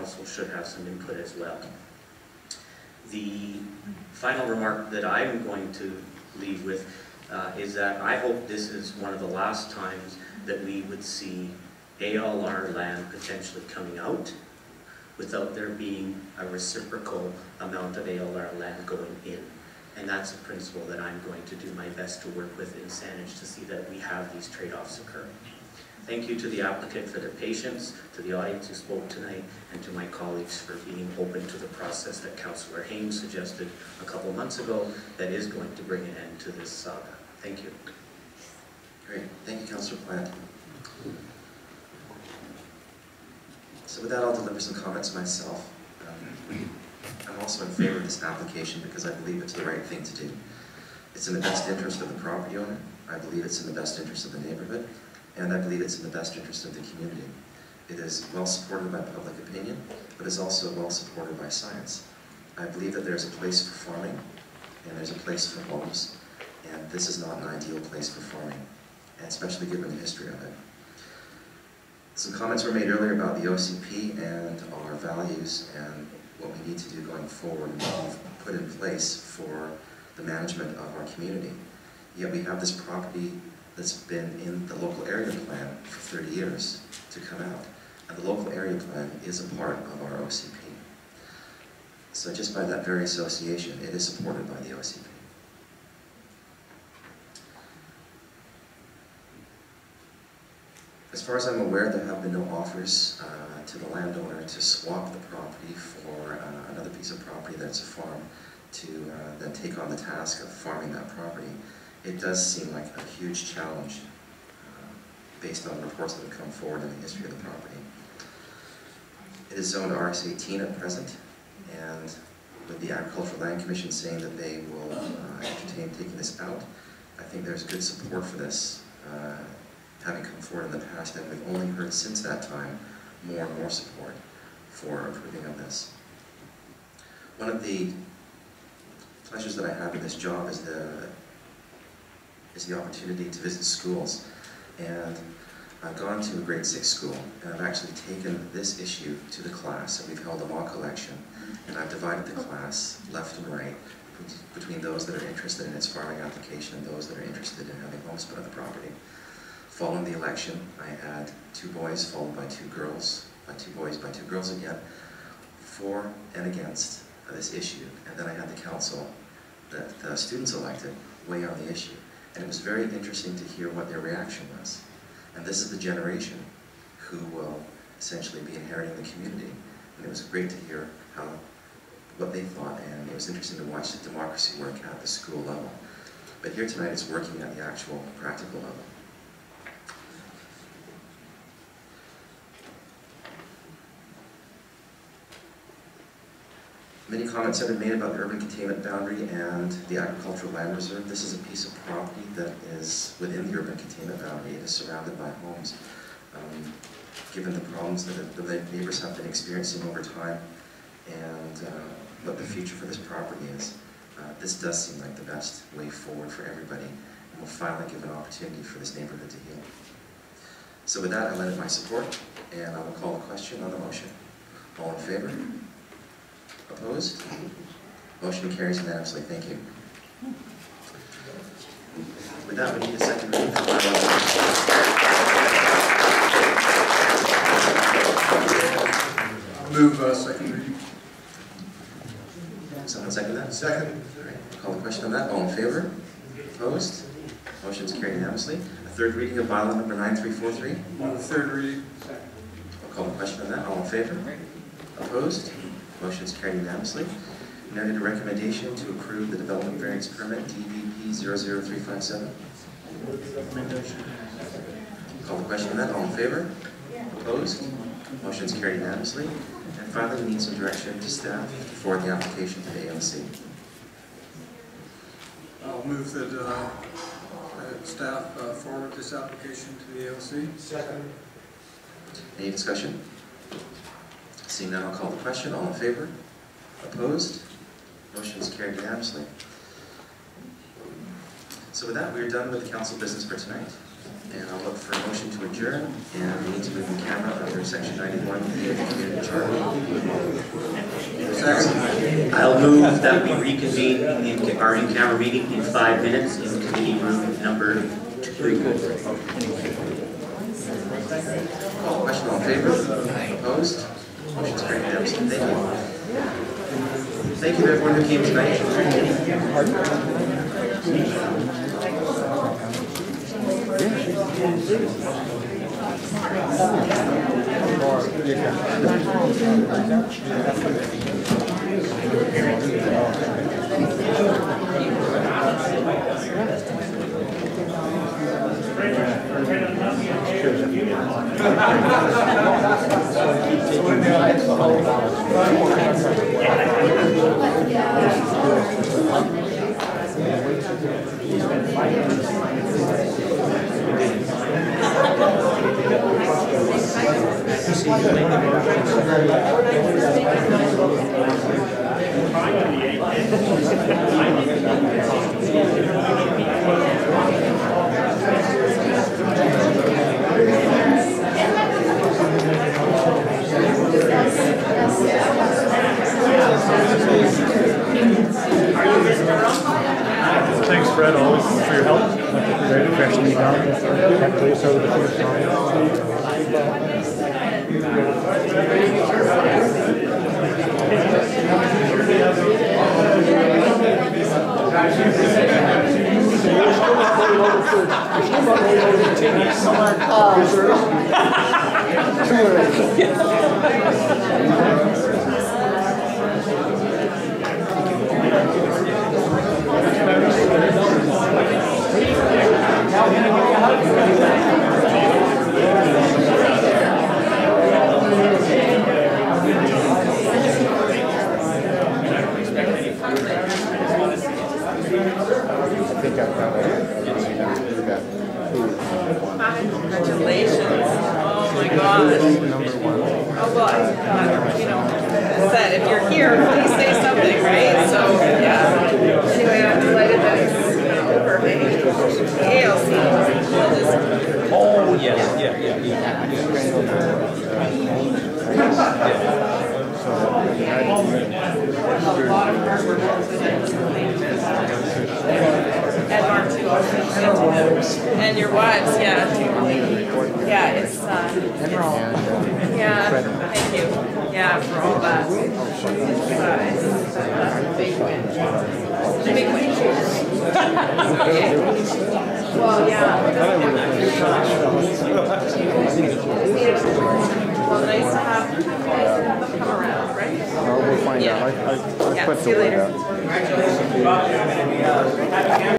council should have some input as well. The final remark that I'm going to leave with is that I hope this is one of the last times that we would see ALR land potentially coming out without there being a reciprocal amount of ALR land going in. And that's a principle that I'm going to do my best to work with in Saanich to see that we have these trade-offs occur. Thank you to the applicant for their patience, to the audience who spoke tonight, and to my colleagues for being open to the process that Councillor Haynes suggested a couple months ago that is going to bring an end to this saga. Thank you. Great. Thank you, Councillor Plant. So with that, I'll deliver some comments myself. I'm also in favor of this application because I believe it's the right thing to do. It's in the best interest of the property owner. I believe it's in the best interest of the neighborhood. And I believe it's in the best interest of the community. It is well supported by public opinion, but it's also well supported by science. I believe that there's a place for farming, and there's a place for homes, and this is not an ideal place for farming, and especially given the history of it. Some comments were made earlier about the OCP and our values and what we need to do going forward and what we've put in place for the management of our community. Yet we have this property that's been in the local area plan for 30 years to come out. And the local area plan is a part of our OCP. So just by that very association, it is supported by the OCP. As far as I'm aware, there have been no offers to the landowner to swap the property for another piece of property that's a farm to then take on the task of farming that property. It does seem like a huge challenge based on reports that have come forward in the history of the property. It is zoned RS18 at present, and with the Agricultural Land Commission saying that they will entertain taking this out, I think there's good support for this having come forward in the past, and we've only heard since that time more and more support for approving of this. One of the pleasures that I have in this job is the opportunity to visit schools. And I've gone to a grade 6 school, and I've actually taken this issue to the class, and we've held a mock election, and I've divided the class left and right between those that are interested in its farming application and those that are interested in having homes put on the property. Following the election, I had 2 boys followed by 2 girls, by 2 boys, by 2 girls again, for and against this issue. And then I had the council that the students elected weigh on the issue. And it was very interesting to hear what their reaction was. And this is the generation who will essentially be inheriting the community. And it was great to hear what they thought, and it was interesting to watch the democracy work at the school level. But here tonight it's working at the actual practical level. Many comments have been made about the urban containment boundary and the agricultural land reserve. This is a piece of property that is within the urban containment boundary. It is surrounded by homes. Given the problems that the neighbors have been experiencing over time and what the future for this property is, this does seem like the best way forward for everybody, and will finally give an opportunity for this neighborhood to heal. So with that, I lend it my support, and I will call a question on the motion. All in favor? Opposed? Motion carries unanimously. Thank you. With that, we need a second reading for bylaw. Move second reading. Someone second that? Second. All right. Call the question on that. All in favor? Opposed? Motion is carried unanimously. A third reading of bylaw number 9343. Third reading. I'll call the question on that. All in favor? Opposed? Motion is carried unanimously. Now I need a recommendation to approve the development variance permit DVP 00357. Call the question on that. All in favor? Opposed? Motion is carried unanimously. And finally, we need some direction to staff to forward the application to the ALC. I'll move that staff forward this application to the ALC. Second. Any discussion? Seeing none, I'll call the question. All in favor? Opposed? Motion is carried unanimously. So with that, we are done with the council business for tonight. And I'll look for a motion to adjourn, and we need to move the camera under section 91 of the Community Charter. I'll move that we reconvene in our in-camera meeting in 5 minutes in committee room number 2. Question, all in favor? Opposed? Motion's carried unanimously. Thank you. Thank you to everyone who came tonight. Thanks, Fred, always for your help. Very freshly done. Can't play so the first Congratulations. Oh my gosh. Oh well, I said if you're here, please say something, right? So yeah. Anyway, I'm delighted that it's over. The ALC. Oh, yes, yeah. A lot of hard work. And Mark too, and your wives, yeah. Yeah, it's yeah, thank you. Yeah, for all that. It's a big win. Big win. Well, yeah. Well, nice to have them come around, right? We'll find out. I Yeah, see you later. out.